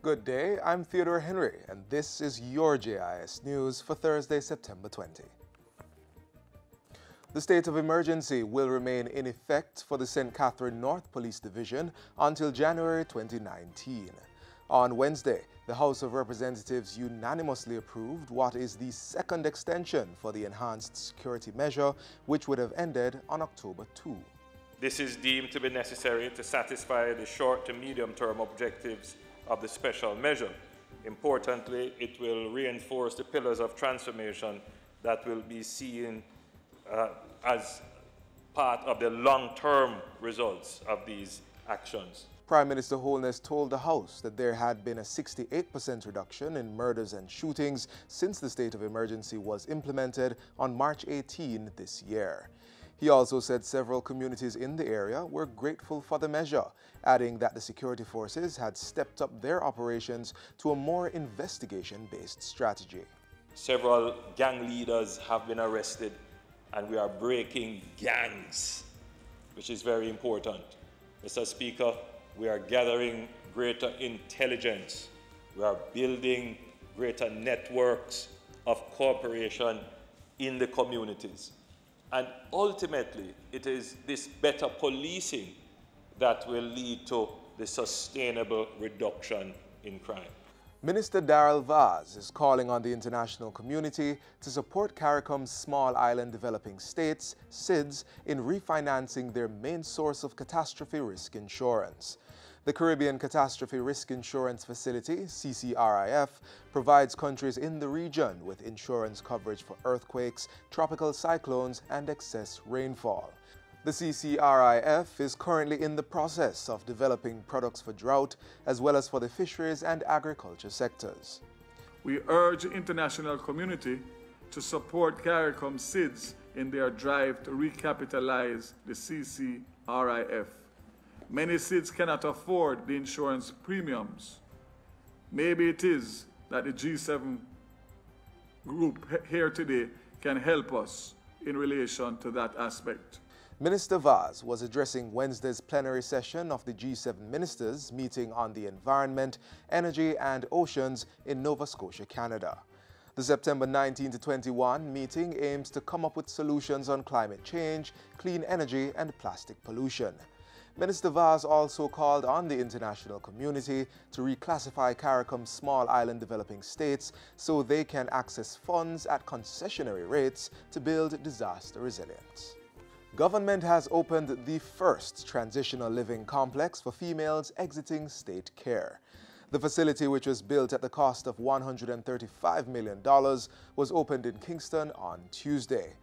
Good day, I'm Theodore Henry, and this is your JIS News for Thursday, September 20. The state of emergency will remain in effect for the St. Catherine North Police Division until January 2019. On Wednesday, the House of Representatives unanimously approved what is the second extension for the enhanced security measure, which would have ended on October 2. This is deemed to be necessary to satisfy the short to medium-term objectives of the special measure. Importantly, it will reinforce the pillars of transformation that will be seen as part of the long-term results of these actions. Prime Minister Holness told the House that there had been a 68% reduction in murders and shootings since the state of emergency was implemented on March 18 this year. He also said several communities in the area were grateful for the measure, adding that the security forces had stepped up their operations to a more investigation-based strategy. Several gang leaders have been arrested, and we are breaking gangs, which is very important. Mr. Speaker, we are gathering greater intelligence. We are building greater networks of cooperation in the communities. And ultimately, it is this better policing that will lead to the sustainable reduction in crime. Minister Darrell Vaz is calling on the international community to support CARICOM's Small Island Developing States, SIDS, in refinancing their main source of catastrophe risk insurance. The Caribbean Catastrophe Risk Insurance Facility, CCRIF, provides countries in the region with insurance coverage for earthquakes, tropical cyclones, and excess rainfall. The CCRIF is currently in the process of developing products for drought, as well as for the fisheries and agriculture sectors. We urge the international community to support CARICOM SIDS in their drive to recapitalize the CCRIF. Many SIDS cannot afford the insurance premiums. Maybe it is that the G7 group here today can help us in relation to that aspect. Minister Vaz was addressing Wednesday's plenary session of the G7 ministers meeting on the environment, energy and oceans in Nova Scotia, Canada. The September 19 to 21 meeting aims to come up with solutions on climate change, clean energy and plastic pollution. Minister Vaz also called on the international community to reclassify CARICOM's Small Island Developing States so they can access funds at concessionary rates to build disaster resilience. Government has opened the first transitional living complex for females exiting state care. The facility, which was built at the cost of $135 million, was opened in Kingston on Tuesday.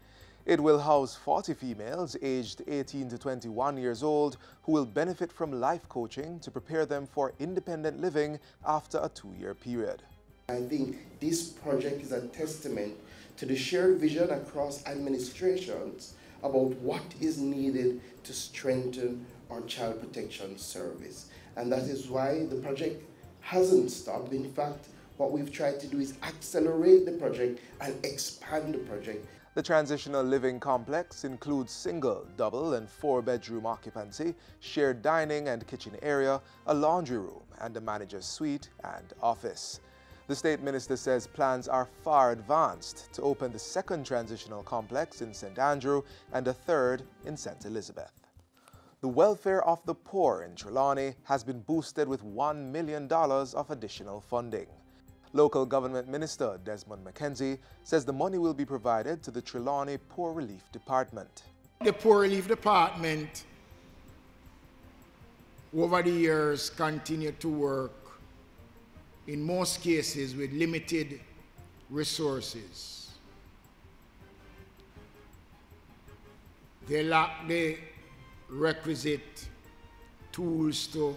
It will house 40 females aged 18 to 21 years old who will benefit from life coaching to prepare them for independent living after a 2-year period. I think this project is a testament to the shared vision across administrations about what is needed to strengthen our child protection service. And that is why the project hasn't stopped. In fact, what we've tried to do is accelerate the project and expand the project. The transitional living complex includes single, double, and 4-bedroom occupancy, shared dining and kitchen area, a laundry room, and a manager's suite and office. The state minister says plans are far advanced to open the second transitional complex in St. Andrew and a third in St. Elizabeth. The welfare of the poor in Trelawney has been boosted with $1 million of additional funding. Local Government Minister Desmond McKenzie says the money will be provided to the Trelawney Poor Relief Department. The Poor Relief Department over the years continued to work in most cases with limited resources. They lack the requisite tools to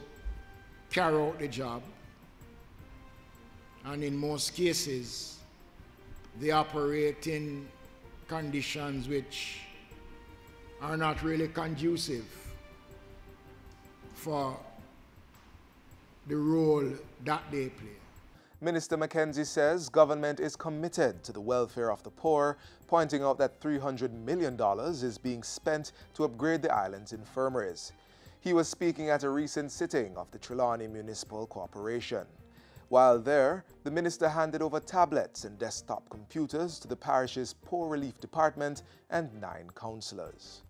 carry out the job. And in most cases, they operate in conditions which are not really conducive for the role that they play. Minister McKenzie says government is committed to the welfare of the poor, pointing out that $300 million is being spent to upgrade the island's infirmaries. He was speaking at a recent sitting of the Trelawney Municipal Corporation. While there, the minister handed over tablets and desktop computers to the parish's Poor Relief Department and 9 councillors.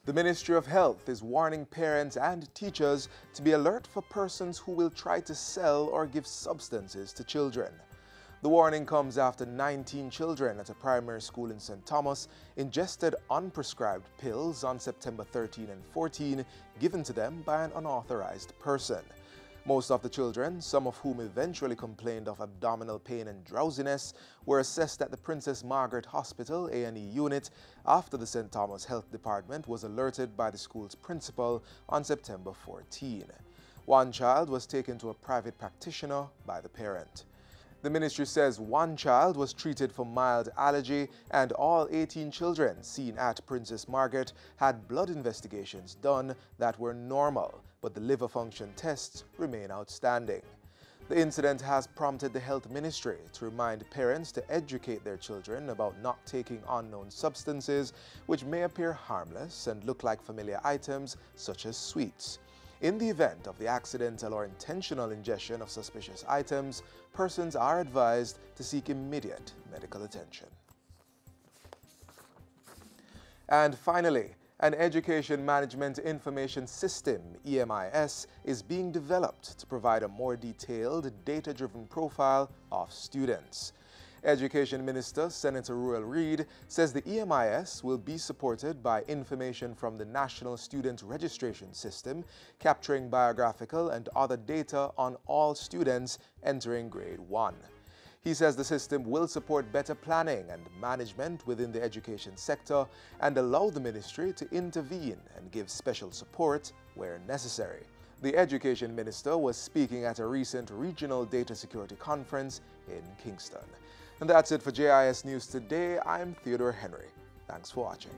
The Ministry of Health is warning parents and teachers to be alert for persons who will try to sell or give substances to children. The warning comes after 19 children at a primary school in St. Thomas ingested unprescribed pills on September 13 and 14 given to them by an unauthorized person. Most of the children, some of whom eventually complained of abdominal pain and drowsiness, were assessed at the Princess Margaret Hospital A&E unit after the St. Thomas Health Department was alerted by the school's principal on September 14. One child was taken to a private practitioner by the parent. The ministry says one child was treated for mild allergy and all 18 children seen at Princess Margaret had blood investigations done that were normal, but the liver function tests remain outstanding. The incident has prompted the health ministry to remind parents to educate their children about not taking unknown substances which may appear harmless and look like familiar items such as sweets. In the event of the accidental or intentional ingestion of suspicious items, persons are advised to seek immediate medical attention. And finally, an Education Management Information System, EMIS, is being developed to provide a more detailed, data-driven profile of students. Education Minister Senator Ruel Reid says the EMIS will be supported by information from the National Student Registration System, capturing biographical and other data on all students entering Grade 1. He says the system will support better planning and management within the education sector and allow the ministry to intervene and give special support where necessary. The Education Minister was speaking at a recent Regional Data Security Conference in Kingston. And that's it for JIS News Today. I'm Theodore Henry. Thanks for watching.